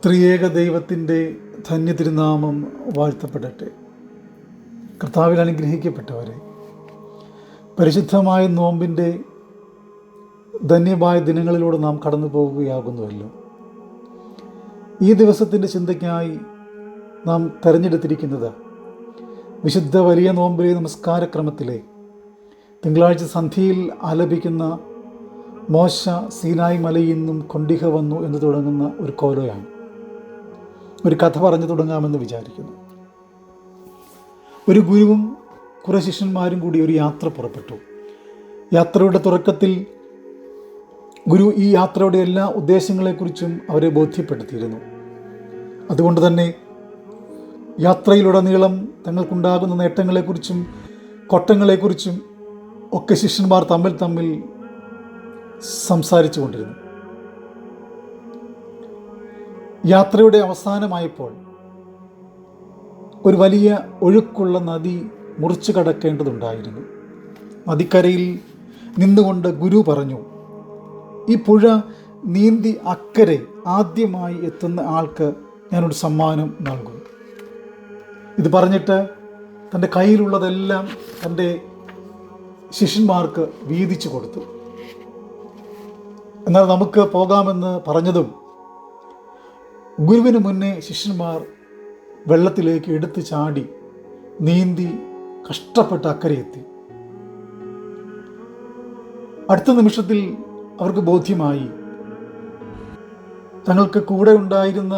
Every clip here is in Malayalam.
ത്രിയേക ദൈവത്തിൻ്റെ ധന്യ തിരുനാമം വാഴ്ത്തപ്പെടട്ടെ. കർത്താവിൽ അനുഗ്രഹിക്കപ്പെട്ടവരെ, പരിശുദ്ധമായ നോമ്പിൻ്റെ ധന്യമായ ദിനങ്ങളിലൂടെ നാം കടന്നു പോവുകയാകുന്നുവല്ലോ. ഈ ദിവസത്തിൻ്റെ ചിന്തയ്ക്കായി നാം തിരഞ്ഞെടുത്തിരിക്കുന്നത് വിശുദ്ധ വലിയ നോമ്പിലെ നമസ്കാരക്രമത്തിലെ തിങ്കളാഴ്ച സന്ധ്യയിൽ ആലപിക്കുന്ന മോശ സീനായ് മലയിൽ നിന്നും കൊണ്ടിക വന്നു എന്ന് തുടങ്ങുന്ന ഒരു കോലോയാണ്. ഒരു കഥ പറഞ്ഞു തുടങ്ങാമെന്ന് വിചാരിക്കുന്നു. ഒരു ഗുരുവും കുറേ ശിഷ്യന്മാരും കൂടി ഒരു യാത്ര പുറപ്പെട്ടു. യാത്രയുടെ തുടക്കത്തിൽ ഗുരു ഈ യാത്രയുടെ എല്ലാ ഉദ്ദേശങ്ങളെക്കുറിച്ചും അവരെ ബോധ്യപ്പെടുത്തിയിരുന്നു. അതുകൊണ്ട് തന്നെ യാത്രയിലുടനീളം തങ്ങൾക്കുണ്ടാകുന്ന നേട്ടങ്ങളെക്കുറിച്ചും കോട്ടങ്ങളെക്കുറിച്ചും ഒക്കെ ശിഷ്യന്മാർ തമ്മിൽ സംസാരിച്ചു കൊണ്ടിരുന്നു. യാത്രയുടെ അവസാനമായപ്പോൾ ഒരു വലിയ ഒഴുക്കുള്ള നദി മുറിച്ചു കടക്കേണ്ടതുണ്ടായിരുന്നു. നദിക്കരയിൽ നിന്നുകൊണ്ട് ഗുരു പറഞ്ഞു, ഈ പുഴ നീന്തി അക്കരെ ആദ്യമായി എത്തുന്ന ആൾക്ക് ഞാനൊരു സമ്മാനം നൽകും. ഇത് പറഞ്ഞിട്ട് തൻ്റെ കയ്യിലുള്ളതെല്ലാം തൻ്റെ ശിഷ്യന്മാർക്ക് വീതിച്ചു കൊടുത്തു. എന്നാൽ നമുക്ക് പോകാമെന്ന് പറഞ്ഞതും ഗുരുവിന് മുന്നേ ശിഷ്യന്മാർ വെള്ളത്തിലേക്ക് എടുത്തു ചാടി നീന്തി കഷ്ടപ്പെട്ട് അക്കരയെത്തി. അടുത്ത നിമിഷത്തിൽ അവർക്ക് ബോധ്യമായി, തങ്ങൾക്ക് കൂടെ ഉണ്ടായിരുന്ന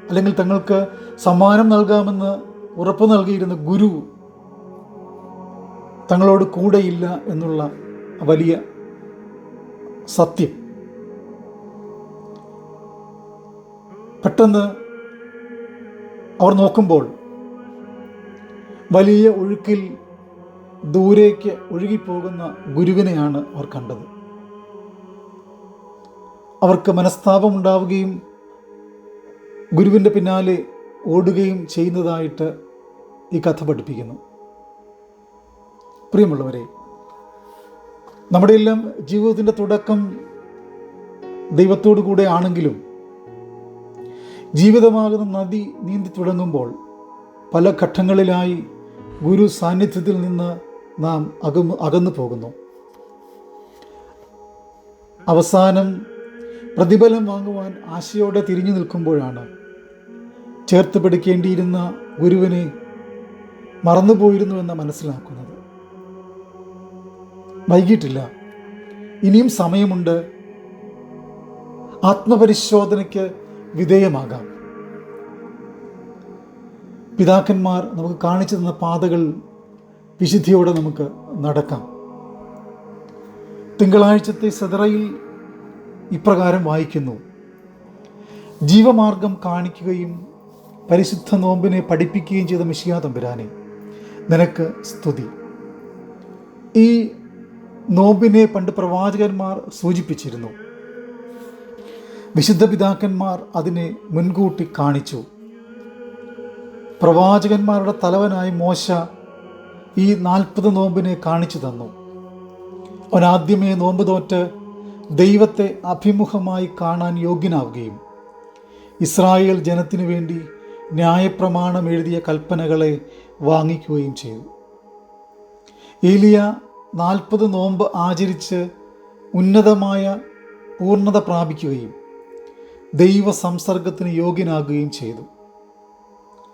അല്ലെങ്കിൽ തങ്ങൾക്ക് സമ്മാനം നൽകാമെന്ന് ഉറപ്പ് നൽകിയിരുന്ന ഗുരു തങ്ങളോട് കൂടെയില്ല എന്നുള്ള വലിയ സത്യം. പെട്ടെന്ന് അവർ നോക്കുമ്പോൾ വലിയ ഒഴുക്കിൽ ദൂരേക്ക് ഒഴുകിപ്പോകുന്ന ഗുരുവിനെയാണ് അവർ കണ്ടത്. അവർക്ക് മനസ്താപമുണ്ടാവുകയും ഗുരുവിൻ്റെ പിന്നാലെ ഓടുകയും ചെയ്യുന്നതായിട്ട് ഈ കഥ പഠിപ്പിക്കുന്നു. പ്രിയമുള്ളവരെ, നമ്മുടെ എല്ലാം ജീവിതത്തിൻ്റെ തുടക്കം ദൈവത്തോടു കൂടെ ആണെങ്കിലും ജീവിതമാകുന്ന നദി നീന്തി തുടങ്ങുമ്പോൾ പല ഘട്ടങ്ങളിലായി ഗുരു സാന്നിധ്യത്തിൽ നിന്ന് നാം അകന്നു പോകുന്നു. അവസാനം പ്രതിഫലം വാങ്ങുവാൻ ആശയോടെ തിരിഞ്ഞു നിൽക്കുമ്പോഴാണ് ചേർത്ത് പിടിക്കേണ്ടിയിരുന്ന ഗുരുവിനെ മറന്നുപോയിരുന്നുവെന്ന് മനസ്സിലാക്കുന്നത്. വൈകിട്ടില്ല, ഇനിയും സമയമുണ്ട്. ആത്മപരിശോധനയ്ക്ക് വിധേയമാകാം. പിതാക്കന്മാർ നമുക്ക് കാണിച്ചു തന്ന പാതകൾ വിശുദ്ധിയോടെ നമുക്ക് നടക്കാം. തിങ്കളാഴ്ചത്തെ സദറയിൽ ഇപ്രകാരം വായിക്കുന്നു: ജീവമാർഗം കാണിക്കുകയും പരിശുദ്ധ നോമ്പിനെ പഠിപ്പിക്കുകയും ചെയ്ത മിശിഹാ തമ്പുരാനെ, നിനക്ക് സ്തുതി. ഈ നോമ്പിനെ പണ്ട് പ്രവാചകന്മാർ സൂചിപ്പിച്ചിരുന്നു. വിശുദ്ധ പിതാക്കന്മാർ അതിനെ മുൻകൂട്ടി കാണിച്ചു. പ്രവാചകന്മാരുടെ തലവനായ മോശ ഈ 40 നോമ്പിനെ കാണിച്ചു തന്നു. അവൻ ആദ്യമേ നോമ്പ് തോറ്റ് ദൈവത്തെ അഭിമുഖമായി കാണാൻ യോഗ്യനാവുകയും ഇസ്രായേൽ ജനത്തിനു വേണ്ടി ന്യായപ്രമാണം എഴുതിയ കൽപ്പനകളെ വാങ്ങിക്കുകയും ചെയ്തു. ഏലിയ 40 നോമ്പ് ആചരിച്ച് ഉന്നതമായ പൂർണ്ണത പ്രാപിക്കുകയും ദൈവ സംസർഗത്തിന് യോഗ്യനാകുകയും ചെയ്തു.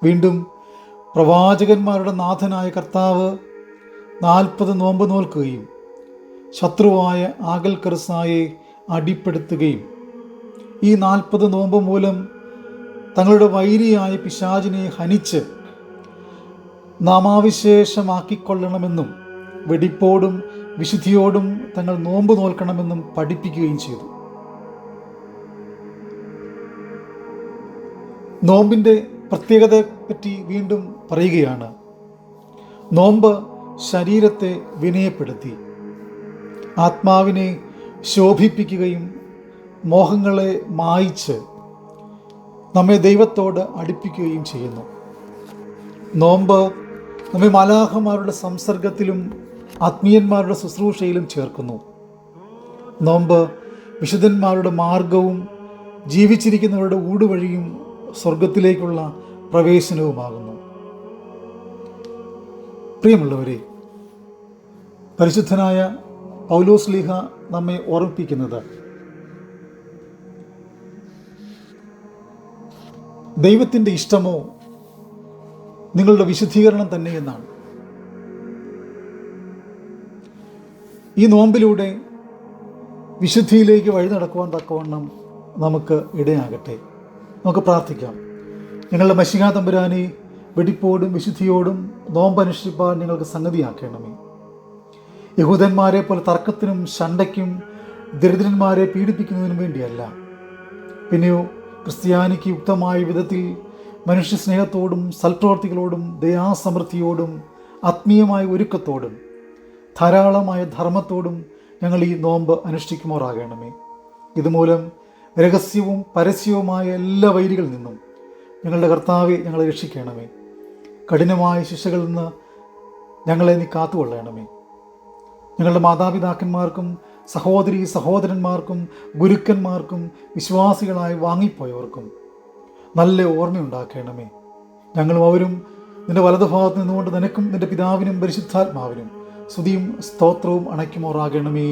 വീണ്ടും പ്രവാചകന്മാരുടെ നാഥനായ കർത്താവ് 40 നോമ്പ് നോൽക്കുകയും ശത്രുവായ ആഗൽക്കർസായെ അടിപ്പെടുത്തുകയും ഈ 40 നോമ്പ് മൂലം തങ്ങളുടെ വൈരിയായ പിശാചിനെ ഹനിച്ച് നാമാവിശേഷമാക്കിക്കൊള്ളണമെന്നും വെടിപ്പോടും വിശുദ്ധിയോടും തങ്ങൾ നോമ്പ് നോൽക്കണമെന്നും പഠിപ്പിക്കുകയും ചെയ്തു. നോമ്പിൻ്റെ പ്രത്യേകതയെപ്പറ്റി വീണ്ടും പറയുകയാണ്. നോമ്പ് ശരീരത്തെ വിനയപ്പെടുത്തി ആത്മാവിനെ ശോഭിപ്പിക്കുകയും മോഹങ്ങളെ മായിച്ച് നമ്മെ ദൈവത്തോട് അടുപ്പിക്കുകയും ചെയ്യുന്നു. നോമ്പ് നമ്മെ മാലാഖമാരുടെ സംസർഗത്തിലും ആത്മീയന്മാരുടെ ശുശ്രൂഷയിലും ചേർക്കുന്നു. നോമ്പ് വിശുദ്ധന്മാരുടെ മാർഗവും ജീവിച്ചിരിക്കുന്നവരുടെ ഊടുവഴിയും സ്വർഗത്തിലേക്കുള്ള പ്രവേശനവുമാകുന്നു. പ്രിയമുള്ളവരെ, പരിശുദ്ധനായ പൗലോസ് ശ്ലീഹ നമ്മെ ഓർമ്മിപ്പിക്കുന്നത് ദൈവത്തിൻ്റെ ഇഷ്ടമോ നിങ്ങളുടെ വിശുദ്ധീകരണം തന്നെ എന്നാണ്. ഈ നോമ്പിലൂടെ വിശുദ്ധിയിലേക്ക് വഴി നടക്കുവാൻ തക്കവണ്ണം നമുക്ക് ഇടയാകട്ടെ. നമുക്ക് പ്രാർത്ഥിക്കാം. ഞങ്ങളുടെ മശിഹാ തമ്പുരാനെ, വെടിപ്പോടും വിശുദ്ധിയോടും നോമ്പനുഷ്ഠിപ്പാൻ നിങ്ങൾക്ക് സംഗതിയാക്കണമേ. യഹൂദന്മാരെ പോലെ തർക്കത്തിനും ശണ്ടയ്ക്കും ദരിദ്രന്മാരെ പീഡിപ്പിക്കുന്നതിനും വേണ്ടിയല്ല, പിന്നെയോ ക്രിസ്ത്യാനിക്ക് യുക്തമായ വിധത്തിൽ മനുഷ്യ സ്നേഹത്തോടും സൽപ്രവർത്തികളോടും ദയാസമൃദ്ധിയോടും ആത്മീയമായ ഒരുക്കത്തോടും ധാരാളമായ ധർമ്മത്തോടും ഞങ്ങൾ ഈ നോമ്പ് അനുഷ്ഠിക്കുമാറാകണമേ. ഇതുമൂലം രഹസ്യവും പരസ്യവുമായ എല്ലാ വൈരികളിൽ നിന്നും ഞങ്ങളുടെ കർത്താവെ ഞങ്ങളെ രക്ഷിക്കണമേ. കഠിനമായ ശിക്ഷകളിൽ നിന്ന് ഞങ്ങളെ നീ കാത്തുകൊള്ളണമേ. ഞങ്ങളുടെ മാതാപിതാക്കന്മാർക്കും സഹോദരന്മാർക്കും ഗുരുക്കന്മാർക്കും വിശ്വാസികളായി വാങ്ങിപ്പോയവർക്കും നല്ല ഓർമ്മയുണ്ടാക്കണമേ. ഞങ്ങളും അവരും നിന്റെ വലതുഭാഗത്ത് നിന്നുകൊണ്ട് നിനക്കും നിന്റെ പിതാവിനും പരിശുദ്ധാത്മാവിനും സ്തുതിയും സ്തോത്രവും അണയ്ക്കുമാറാകണമേ.